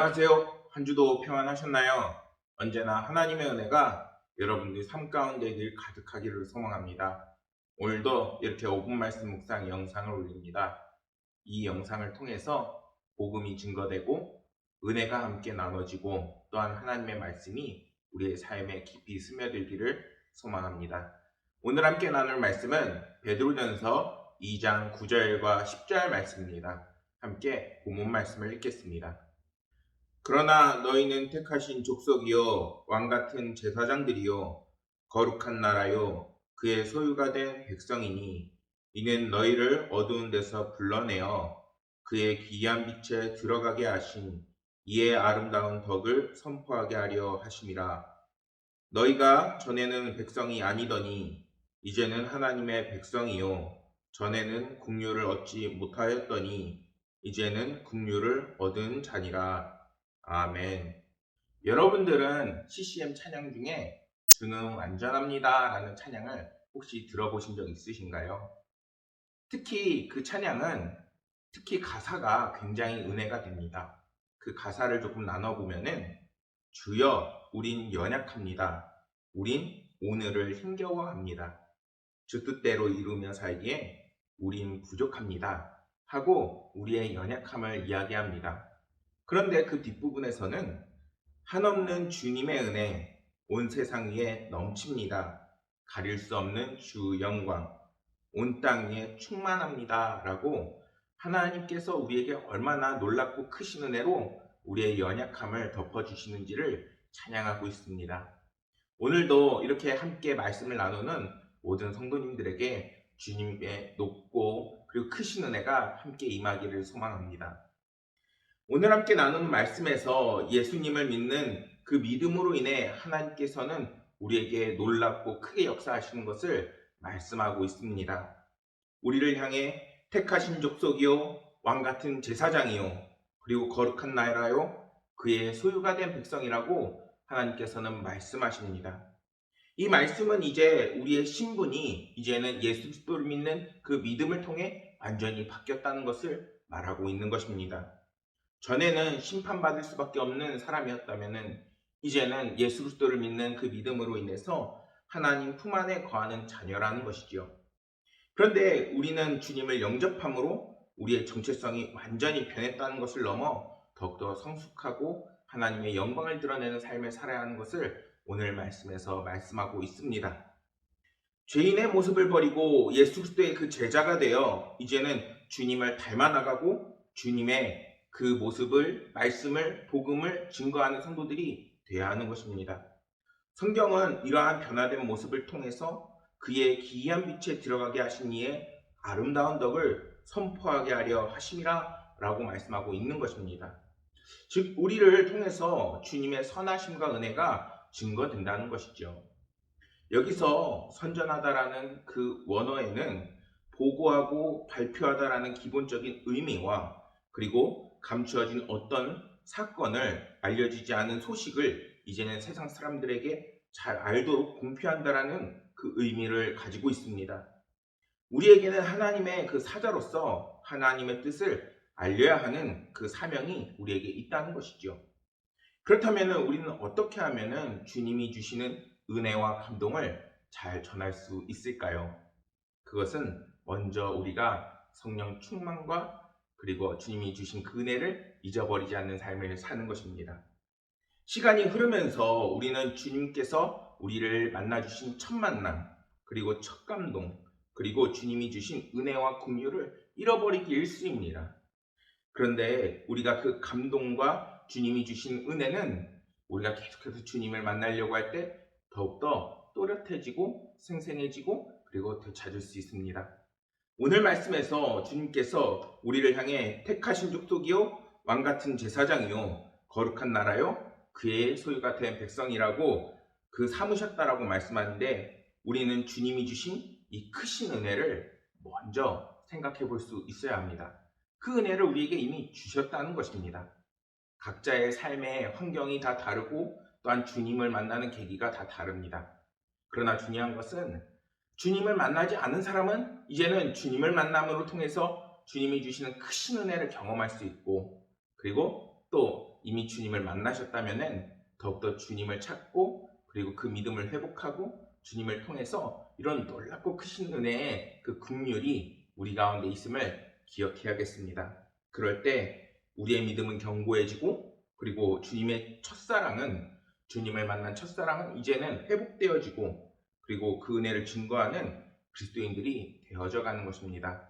안녕하세요. 한 주도 평안하셨나요? 언제나 하나님의 은혜가 여러분들 삶 가운데 늘 가득하기를 소망합니다. 오늘도 이렇게 5분 말씀 묵상 영상을 올립니다. 이 영상을 통해서 복음이 증거되고 은혜가 함께 나눠지고 또한 하나님의 말씀이 우리의 삶에 깊이 스며들기를 소망합니다. 오늘 함께 나눌 말씀은 베드로전서 2장 9절과 10절 말씀입니다. 함께 본문 말씀을 읽겠습니다. 그러나 너희는 택하신 족속이요 왕같은 제사장들이요 거룩한 나라요 그의 소유가 된 백성이니 이는 너희를 어두운 데서 불러내어 그의 기이한 빛에 들어가게 하신 이의 아름다운 덕을 선포하게 하려 하심이라. 너희가 전에는 백성이 아니더니 이제는 하나님의 백성이요 전에는 국류를 얻지 못하였더니 이제는 국류를 얻은 자니라. 아멘. 여러분들은 CCM 찬양 중에 주는 완전합니다 라는 찬양을 혹시 들어보신 적 있으신가요? 특히 그 찬양은 특히 가사가 굉장히 은혜가 됩니다. 그 가사를 조금 나눠보면은 주여 우린 연약합니다. 우린 오늘을 힘겨워합니다. 주 뜻대로 이루며 살기에 우린 부족합니다. 하고 우리의 연약함을 이야기합니다. 그런데 그 뒷부분에서는 한없는 주님의 은혜 온 세상 위에 넘칩니다. 가릴 수 없는 주 영광 온 땅 위에 충만합니다. 라고 하나님께서 우리에게 얼마나 놀랍고 크신 은혜로 우리의 연약함을 덮어주시는지를 찬양하고 있습니다. 오늘도 이렇게 함께 말씀을 나누는 모든 성도님들에게 주님의 높고 그리고 크신 은혜가 함께 임하기를 소망합니다. 오늘 함께 나누는 말씀에서 예수님을 믿는 그 믿음으로 인해 하나님께서는 우리에게 놀랍고 크게 역사하시는 것을 말씀하고 있습니다. 우리를 향해 택하신 족속이요 왕같은 제사장이요 그리고 거룩한 나라요 그의 소유가 된 백성이라고 하나님께서는 말씀하십니다. 이 말씀은 이제 우리의 신분이 이제는 예수 그리스도를 믿는 그 믿음을 통해 완전히 바뀌었다는 것을 말하고 있는 것입니다. 전에는 심판받을 수밖에 없는 사람이었다면 이제는 예수 그리스도를 믿는 그 믿음으로 인해서 하나님 품 안에 거하는 자녀라는 것이지요. 그런데 우리는 주님을 영접함으로 우리의 정체성이 완전히 변했다는 것을 넘어 더욱더 성숙하고 하나님의 영광을 드러내는 삶을 살아야 하는 것을 오늘 말씀에서 말씀하고 있습니다. 죄인의 모습을 버리고 예수 그리스도의 그 제자가 되어 이제는 주님을 닮아나가고 주님의 그 모습을, 말씀을, 복음을 증거하는 성도들이 되어야 하는 것입니다. 성경은 이러한 변화된 모습을 통해서 그의 기이한 빛에 들어가게 하신 이의 아름다운 덕을 선포하게 하려 하심이라 라고 말씀하고 있는 것입니다. 즉 우리를 통해서 주님의 선하심과 은혜가 증거된다는 것이죠. 여기서 선전하다라는 그 원어에는 보고하고 발표하다라는 기본적인 의미와 그리고 감추어진 어떤 사건을 알려지지 않은 소식을 이제는 세상 사람들에게 잘 알도록 공표한다라는 그 의미를 가지고 있습니다. 우리에게는 하나님의 그 사자로서 하나님의 뜻을 알려야 하는 그 사명이 우리에게 있다는 것이죠. 그렇다면 우리는 어떻게 하면 주님이 주시는 은혜와 감동을 잘 전할 수 있을까요? 그것은 먼저 우리가 성령 충만과 그리고 주님이 주신 그 은혜를 잊어버리지 않는 삶을 사는 것입니다. 시간이 흐르면서 우리는 주님께서 우리를 만나주신 첫 만남, 그리고 첫 감동, 그리고 주님이 주신 은혜와 긍휼을 잃어버리기 일쑤입니다. 그런데 우리가 그 감동과 주님이 주신 은혜는 우리가 계속해서 주님을 만나려고 할 때 더욱더 또렷해지고 생생해지고 그리고 되찾을 수 있습니다. 오늘 말씀에서 주님께서 우리를 향해 택하신 족속이요 왕같은 제사장이요 거룩한 나라요 그의 소유가 된 백성이라고 그 삼으셨다라고 말씀하는데 우리는 주님이 주신 이 크신 은혜를 먼저 생각해 볼 수 있어야 합니다. 그 은혜를 우리에게 이미 주셨다는 것입니다. 각자의 삶의 환경이 다 다르고 또한 주님을 만나는 계기가 다 다릅니다. 그러나 중요한 것은 주님을 만나지 않은 사람은 이제는 주님을 만남으로 통해서 주님이 주시는 크신 은혜를 경험할 수 있고 그리고 또 이미 주님을 만나셨다면은 더욱더 주님을 찾고 그리고 그 믿음을 회복하고 주님을 통해서 이런 놀랍고 크신 은혜의 그 긍휼이 우리 가운데 있음을 기억해야겠습니다. 그럴 때 우리의 믿음은 견고해지고 그리고 주님을 만난 첫사랑은 이제는 회복되어지고 그리고 그 은혜를 증거하는 그리스도인들이 되어져 가는 것입니다.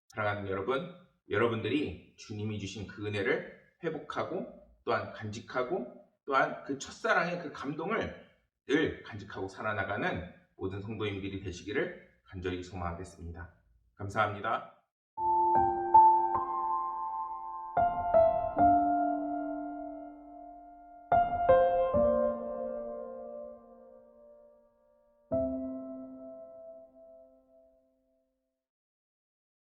사랑하는 여러분, 여러분들이 주님이 주신 그 은혜를 회복하고 또한 간직하고 또한 그 첫사랑의 그 감동을 늘 간직하고 살아나가는 모든 성도님들이 되시기를 간절히 소망하겠습니다. 감사합니다.